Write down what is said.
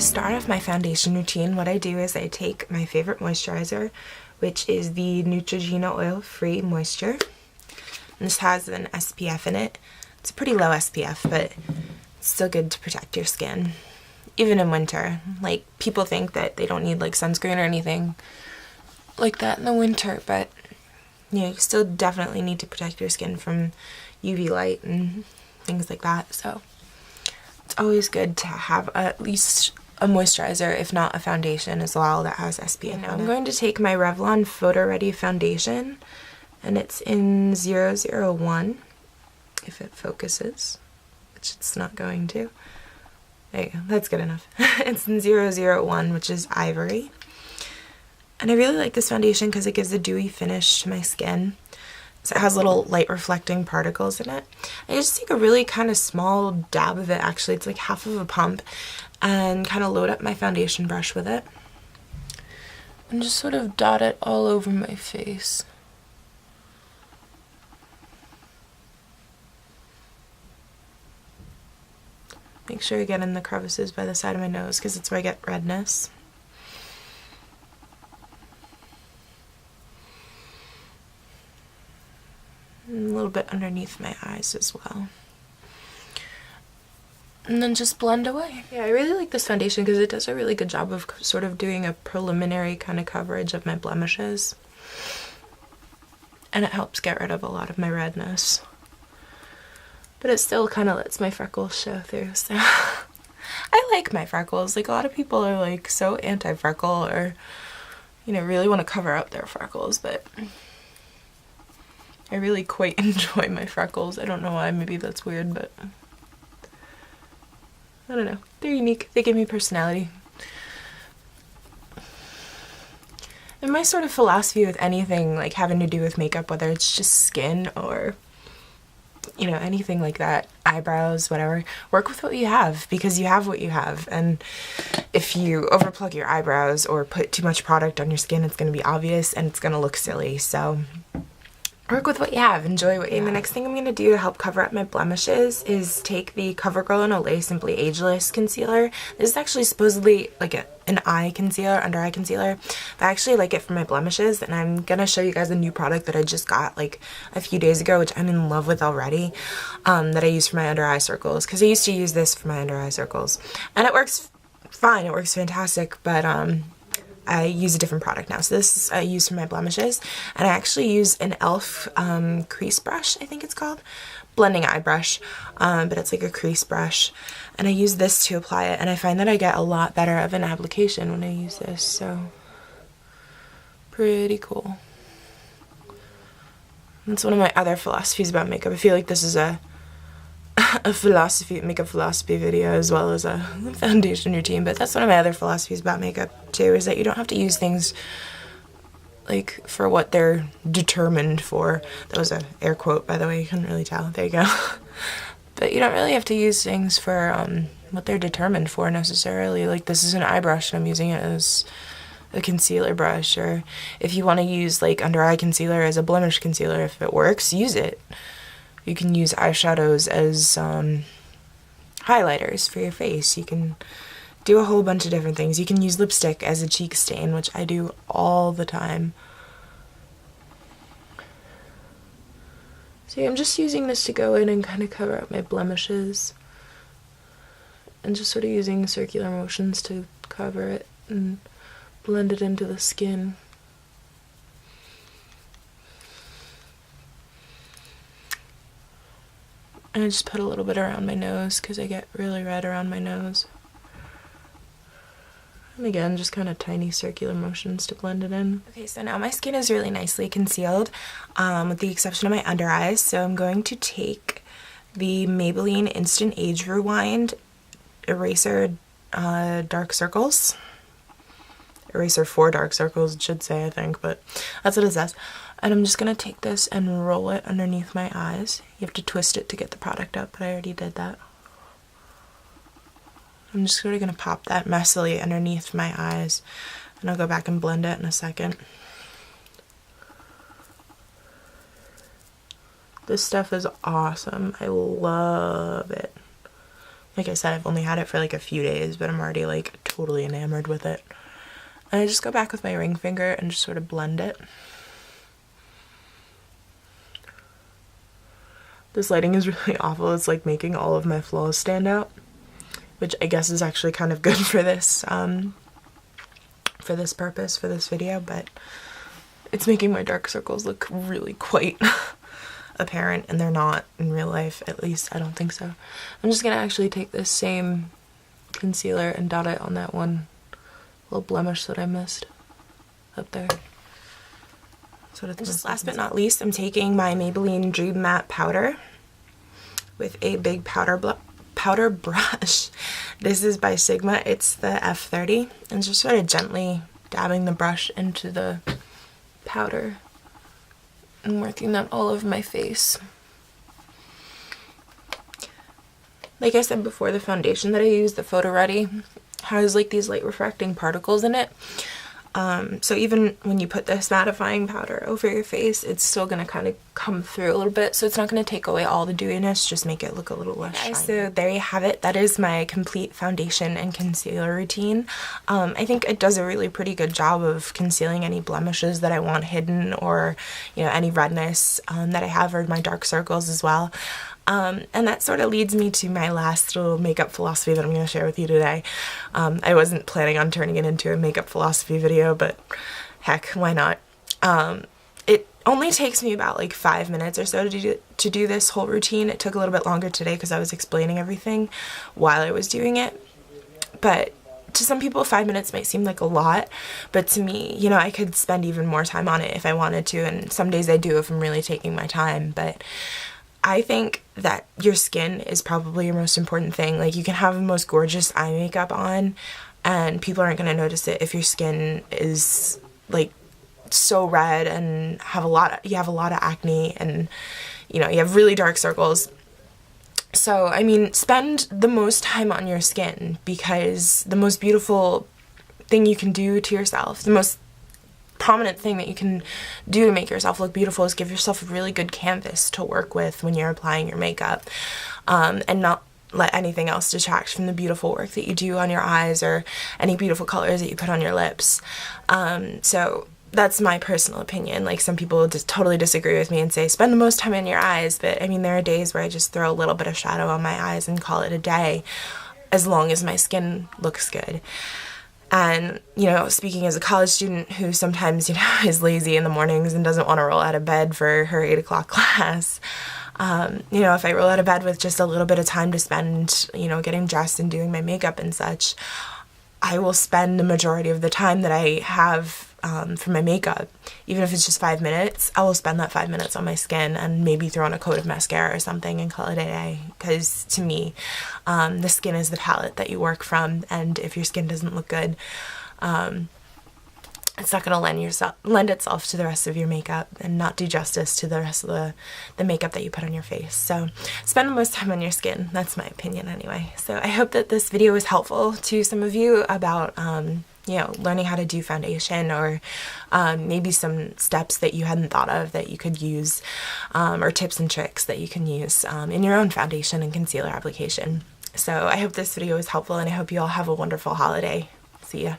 start off my foundation routine, what I do is I take my favorite moisturizer, which is the Neutrogena Oil-Free Moisture. And this has an SPF in it. It's a pretty low SPF, but it's still good to protect your skin, even in winter. Like, people think that they don't need like sunscreen or anything like that in the winter, but you still definitely need to protect your skin from UV light and things like that. So it's always good to have at least a moisturizer, if not a foundation as well, that has SPF. Now I'm going to take my Revlon Photo Ready foundation, and it's in 001, if it focuses, which it's not going to. There you go, that's good enough. It's in 001, which is Ivory. And I really like this foundation because it gives a dewy finish to my skin. So it has little light reflecting particles in it. I just take a really kind of small dab of it, actually. It's like half of a pump, and kind of load up my foundation brush with it. And just sort of dot it all over my face. Make sure I get in the crevices by the side of my nose because it's where I get redness. And a little bit underneath my eyes as well. And then just blend away. Yeah, I really like this foundation because it does a really good job of sort of doing a preliminary kind of coverage of my blemishes. And it helps get rid of a lot of my redness. But it still kind of lets my freckles show through, so I like my freckles. Like, a lot of people are like so anti-freckle, or, you know, really want to cover up their freckles, but I really quite enjoy my freckles. I don't know why, maybe that's weird, but I don't know. They're unique. They give me personality. And my sort of philosophy with anything like having to do with makeup, whether it's just skin or, you know, anything like that, eyebrows, whatever, work with what you have, because you have what you have. And if you overplug your eyebrows or put too much product on your skin, it's going to be obvious and it's going to look silly. So work with what you have, enjoy what you have. And the next thing I'm going to do to help cover up my blemishes is take the Covergirl and Olay Simply Ageless Concealer. This is actually supposedly like an eye concealer, under eye concealer, but I actually like it for my blemishes, and I'm going to show you guys a new product that I just got like a few days ago, which I'm in love with already, that I use for my under eye circles, because I used to use this for my under eye circles, and it works fine, it works fantastic, but I use a different product now. So this is I use for my blemishes, and I actually use an e.l.f. Crease brush, I think it's called, blending eye brush, but it's like a crease brush, and I use this to apply it, and I find that I get a lot better of an application when I use this, so pretty cool. That's one of my other philosophies about makeup. I feel like this is a makeup philosophy video as well as a foundation routine, but that's one of my other philosophies about makeup too, is that you don't have to use things like for what they're determined for. That was an air quote, by the way, you couldn't really tell. There you go. But you don't really have to use things for what they're determined for necessarily. Like, this is an eye brush and I'm using it as a concealer brush, or if you want to use like under eye concealer as a blemish concealer, if it works, use it. You can use eyeshadows as highlighters for your face. You can do a whole bunch of different things. You can use lipstick as a cheek stain, which I do all the time. So yeah, I'm just using this to go in and kind of cover up my blemishes, and just sort of using circular motions to cover it and blend it into the skin. And I just put a little bit around my nose because I get really red around my nose. And again, just kind of tiny circular motions to blend it in. Okay, so now my skin is really nicely concealed, with the exception of my under eyes. So I'm going to take the Maybelline Instant Age Rewind Eraser Dark Circles. Eraser for Dark Circles, it should say, I think, but that's what it says. And I'm just going to take this and roll it underneath my eyes. You have to twist it to get the product up, but I already did that. I'm just sort of going to pop that messily underneath my eyes, and I'll go back and blend it in a second. This stuff is awesome. I love it. Like I said, I've only had it for like a few days, but I'm already like totally enamored with it. And I just go back with my ring finger and just sort of blend it. This lighting is really awful. It's like making all of my flaws stand out, which I guess is actually kind of good for this purpose, for this video, but it's making my dark circles look really quite apparent, and they're not in real life, at least I don't think so. I'm just gonna actually take this same concealer and dot it on that one little blemish that I missed up there. So just last but not least, I'm taking my Maybelline Dream Matte Powder with a big powder brush. This is by Sigma. It's the F30, and just sort of gently dabbing the brush into the powder and working that all over my face. Like I said before, the foundation that I use, the Photo Ready, has like these light refracting particles in it. So even when you put this mattifying powder over your face, it's still going to kind of come through a little bit. So it's not going to take away all the dewiness, just make it look a little less shiny. So there you have it. That is my complete foundation and concealer routine. I think it does a really pretty good job of concealing any blemishes that I want hidden, or, you know, any redness that I have, or my dark circles as well. And that sort of leads me to my last little makeup philosophy that I'm going to share with you today. I wasn't planning on turning it into a makeup philosophy video, but heck, why not? It only takes me about like 5 minutes or so to do this whole routine. It took a little bit longer today because I was explaining everything while I was doing it. But to some people, 5 minutes might seem like a lot, but to me, you know, I could spend even more time on it if I wanted to, and some days I do if I'm really taking my time. But I think that your skin is probably your most important thing. Like, you can have the most gorgeous eye makeup on and people aren't going to notice it if your skin is like so red and you have a lot of acne, and, you know, you have really dark circles. So, I mean, spend the most time on your skin, because the most beautiful thing you can do to yourself, the most prominent thing that you can do to make yourself look beautiful, is give yourself a really good canvas to work with when you're applying your makeup, and not let anything else detract from the beautiful work that you do on your eyes or any beautiful colors that you put on your lips. So that's my personal opinion. Like, some people just totally disagree with me and say spend the most time in your eyes, but I mean, there are days where I just throw a little bit of shadow on my eyes and call it a day, as long as my skin looks good. And, you know, speaking as a college student who sometimes, you know, is lazy in the mornings and doesn't want to roll out of bed for her 8 o'clock class, you know, if I roll out of bed with just a little bit of time to spend, you know, getting dressed and doing my makeup and such, I will spend the majority of the time that I have for my makeup, even if it's just 5 minutes, I will spend that 5 minutes on my skin and maybe throw on a coat of mascara or something and call it a day. Because to me, the skin is the palette that you work from, and if your skin doesn't look good, it's not going to lend itself to the rest of your makeup and not do justice to the rest of the makeup that you put on your face. So spend the most time on your skin. That's my opinion anyway. So I hope that this video was helpful to some of you about you know, learning how to do foundation, or maybe some steps that you hadn't thought of that you could use, or tips and tricks that you can use in your own foundation and concealer application. So I hope this video was helpful, and I hope you all have a wonderful holiday. See ya.